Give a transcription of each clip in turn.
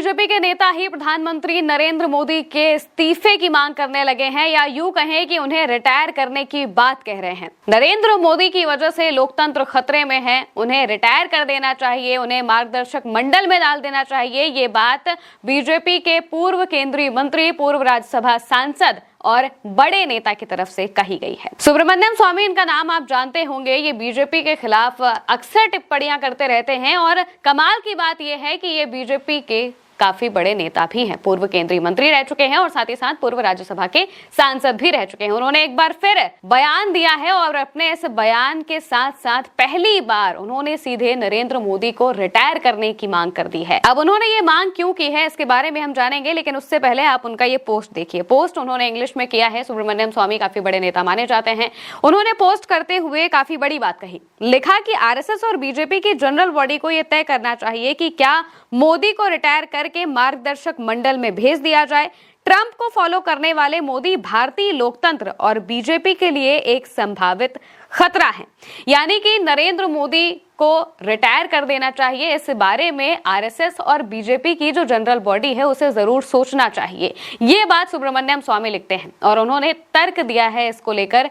BJP के नेता ही प्रधानमंत्री नरेंद्र मोदी के इस्तीफे की मांग करने लगे हैं, या यूं कहें कि उन्हें रिटायर करने की बात कह रहे हैं। नरेंद्र मोदी की वजह से लोकतंत्र खतरे में है, उन्हें रिटायर कर देना चाहिए, उन्हें मार्गदर्शक मंडल में डाल देना चाहिए। ये बात बीजेपी के पूर्व केंद्रीय मंत्री, पूर्व राज्यसभा सांसद और बड़े नेता की तरफ से कही गई है। सुब्रमण्यम स्वामी, इनका नाम आप जानते होंगे। ये बीजेपी के खिलाफ अक्सर टिप्पणियां करते रहते हैं और कमाल की बात यह है कि ये बीजेपी के काफी बड़े नेता भी हैं। पूर्व केंद्रीय मंत्री रह चुके हैं और साथ ही साथ पूर्व राज्यसभा के सांसद भी रह चुके हैं। उन्होंने एक बार फिर बयान दिया है और अपने इस बयान के साथ साथ पहली बार उन्होंने सीधे नरेंद्र मोदी को रिटायर करने की मांग कर दी है। अब उन्होंने ये मांग क्यों की है, इसके बारे में हम जानेंगे, लेकिन उससे पहले आप उनका ये पोस्ट देखिए। पोस्ट उन्होंने इंग्लिश में किया है। सुब्रमण्यम स्वामी काफी बड़े नेता माने जाते हैं। उन्होंने पोस्ट करते हुए काफी बड़ी बात कही। लिखा कि आरएसएस और बीजेपी की जनरल बॉडी को यह तय करना चाहिए कि क्या मोदी को रिटायर करके मार्गदर्शक मंडल में भेज दिया जाए। ट्रंप को फॉलो करने वाले मोदी भारतीय लोकतंत्र और बीजेपी के लिए एक संभावित खतरा है, यानी कि नरेंद्र मोदी को रिटायर कर देना चाहिए। इस बारे में आरएसएस और बीजेपी की जो जनरल बॉडी है उसे जरूर सोचना चाहिए। ये बात सुब्रमण्यम स्वामी लिखते हैं और उन्होंने तर्क दिया है इसको लेकर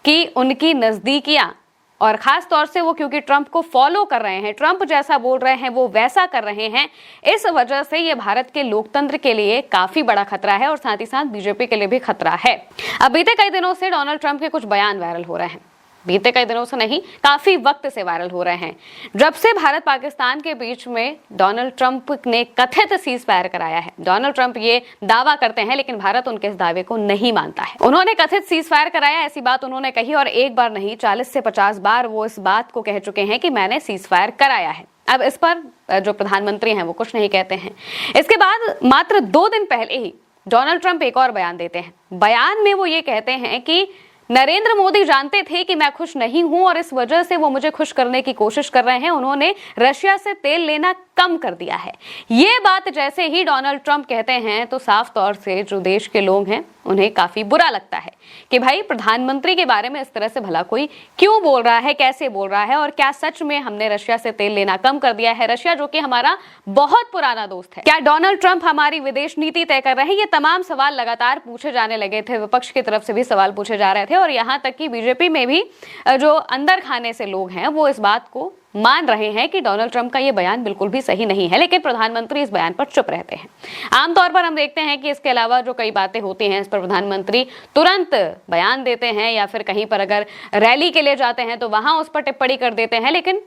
कि उनकी नजदीकियां, और खास तौर से वो क्योंकि ट्रंप को फॉलो कर रहे हैं, ट्रंप जैसा बोल रहे हैं वो वैसा कर रहे हैं, इस वजह से ये भारत के लोकतंत्र के लिए काफी बड़ा खतरा है और साथ ही साथ बीजेपी के लिए भी खतरा है। अब बीते कई दिनों से डोनाल्ड ट्रंप के कुछ बयान वायरल हो रहे हैं। बीते कई दिनों से नहीं, काफी वक्त से वायरल हो रहे हैं। जब से भारत पाकिस्तान के बीच में डोनाल्ड ट्रंप ने कथित सीज फायर कराया है। डोनाल्ड ट्रंप ये दावा करते हैं लेकिन भारत उनके इस दावे को नहीं मानता है। उन्होंने कथित सीज फायर कराया, ऐसी बात उन्होंने कही और एक बार नहीं 40 से 50 बार वो इस बात को कह चुके हैं कि मैंने सीज फायर कराया है। अब इस पर जो प्रधानमंत्री हैं वो कुछ नहीं कहते हैं। इसके बाद मात्र 2 दिन पहले ही डोनाल्ड ट्रंप एक और बयान देते हैं। बयान में वो ये कहते हैं कि नरेंद्र मोदी जानते थे कि मैं खुश नहीं हूं और इस वजह से वो मुझे खुश करने की कोशिश कर रहे हैं। उन्होंने रशिया से तेल लेना कम कर दिया है। ये बात जैसे ही डोनाल्ड ट्रंप कहते हैं तो साफ तौर से जो देश के लोग हैं उन्हें काफी बुरा लगता है कि भाई प्रधानमंत्री के बारे में इस तरह से भला कोई क्यों बोल रहा है, कैसे बोल रहा है, और क्या सच में हमने रशिया से तेल लेना कम कर दिया है। रशिया जो कि हमारा बहुत पुराना दोस्त है। क्या डोनाल्ड ट्रंप हमारी विदेश नीति तय कर रहे हैं? ये तमाम सवाल लगातार पूछे जाने लगे थे। विपक्ष की तरफ से भी सवाल पूछे जा रहे थे और यहाँ तक कि बीजेपी में भी जो अंदर खाने से लोग हैं वो इस बात को मान रहे हैं कि डोनाल्ड ट्रंप का ये बयान बिल्कुल भी सही नहीं है, लेकिन प्रधानमंत्री इस बयान पर चुप रहते हैं। आमतौर पर हम देखते हैं कि इसके अलावा जो कई बातें होती हैं इस पर प्रधानमंत्री तुरंत बयान देते हैं, या फिर कहीं पर अगर रैली के लिए जाते हैं तो वहां उस पर टिप्पणी कर देते हैं, लेकिन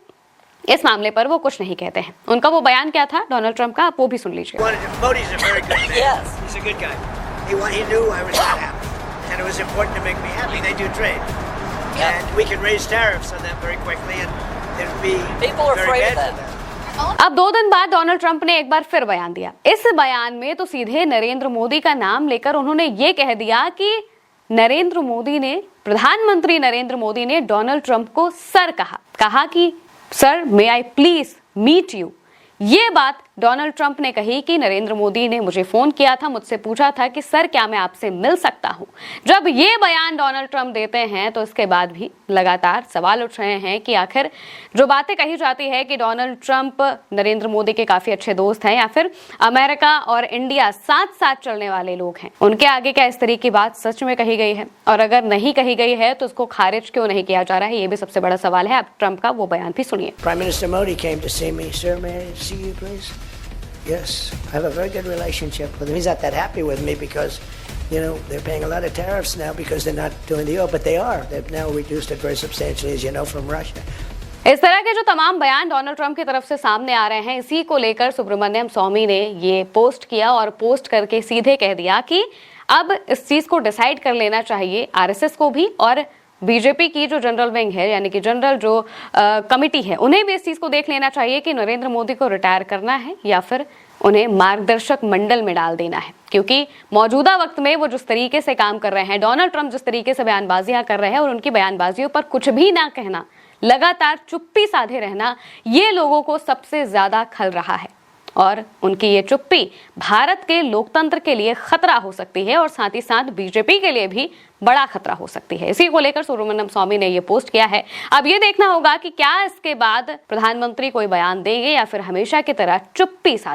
इस मामले पर वो कुछ नहीं कहते हैं। उनका वो बयान क्या था डोनाल्ड ट्रंप का, आप वो भी सुन लीजिए। अब 2 दिन बाद डोनाल्ड ट्रंप ने एक बार फिर बयान दिया। इस बयान में तो सीधे नरेंद्र मोदी का नाम लेकर उन्होंने ये कह दिया कि प्रधानमंत्री नरेंद्र मोदी ने डोनाल्ड ट्रंप को सर कहा कि sir may I please meet you. ये बात डोनाल्ड ट्रंप ने कही कि नरेंद्र मोदी ने मुझे फोन किया था, मुझसे पूछा था कि सर क्या मैं आपसे मिल सकता हूं। जब ये बयान डोनाल्ड ट्रंप देते हैं तो इसके बाद भी लगातार सवाल उठ रहे हैं कि आखिर जो बातें कही जाती है कि डोनाल्ड ट्रंप नरेंद्र मोदी के काफी अच्छे दोस्त हैं, या फिर अमेरिका और इंडिया साथ साथ चलने वाले लोग हैं, उनके आगे क्या इस तरह की बात सच में कही गई है? और अगर नहीं कही गई है तो उसको खारिज क्यों नहीं किया जा रहा है? ये भी सबसे बड़ा सवाल है। आप ट्रंप का वो बयान भी सुनिए। Prime minister Modi came to see me. Sir, may I see you, please? Yes, I have a very good relationship with him. He's not that happy with me because, you know, they're paying a lot of tariffs now because they're not doing the oil, but they are. They've now reduced it very substantially, as you know, from Russia. इस तरह के जो तमाम बयान Donald Trump की तरफ से सामने आ रहे हैं, इसी को लेकर सुब्रमण्यम स्वामी ने ये पोस्ट किया और पोस्ट करके सीधे कह दिया कि अब इस चीज को डिसाइड कर लेना चाहिए आरएसएस को भी और बीजेपी की जो जनरल विंग है, यानी कि जनरल जो कमिटी है, उन्हें भी इस चीज को देख लेना चाहिए कि नरेंद्र मोदी को रिटायर करना है या फिर उन्हें मार्गदर्शक मंडल में डाल देना है। क्योंकि मौजूदा वक्त में वो जिस तरीके से काम कर रहे हैं, डोनाल्ड ट्रंप जिस तरीके से बयानबाजियां कर रहे हैं और उनकी बयानबाजियों पर कुछ भी ना कहना, लगातार चुप्पी साधे रहना, ये लोगों को सबसे ज्यादा खल रहा है और उनकी ये चुप्पी भारत के लोकतंत्र के लिए खतरा हो सकती है और साथ ही साथ बीजेपी के लिए भी बड़ा खतरा हो सकती है। इसी को लेकर सुब्रमण्यम स्वामी ने ये पोस्ट किया है। अब ये देखना होगा कि क्या इसके बाद प्रधानमंत्री कोई बयान देंगे या फिर हमेशा की तरह चुप्पी साध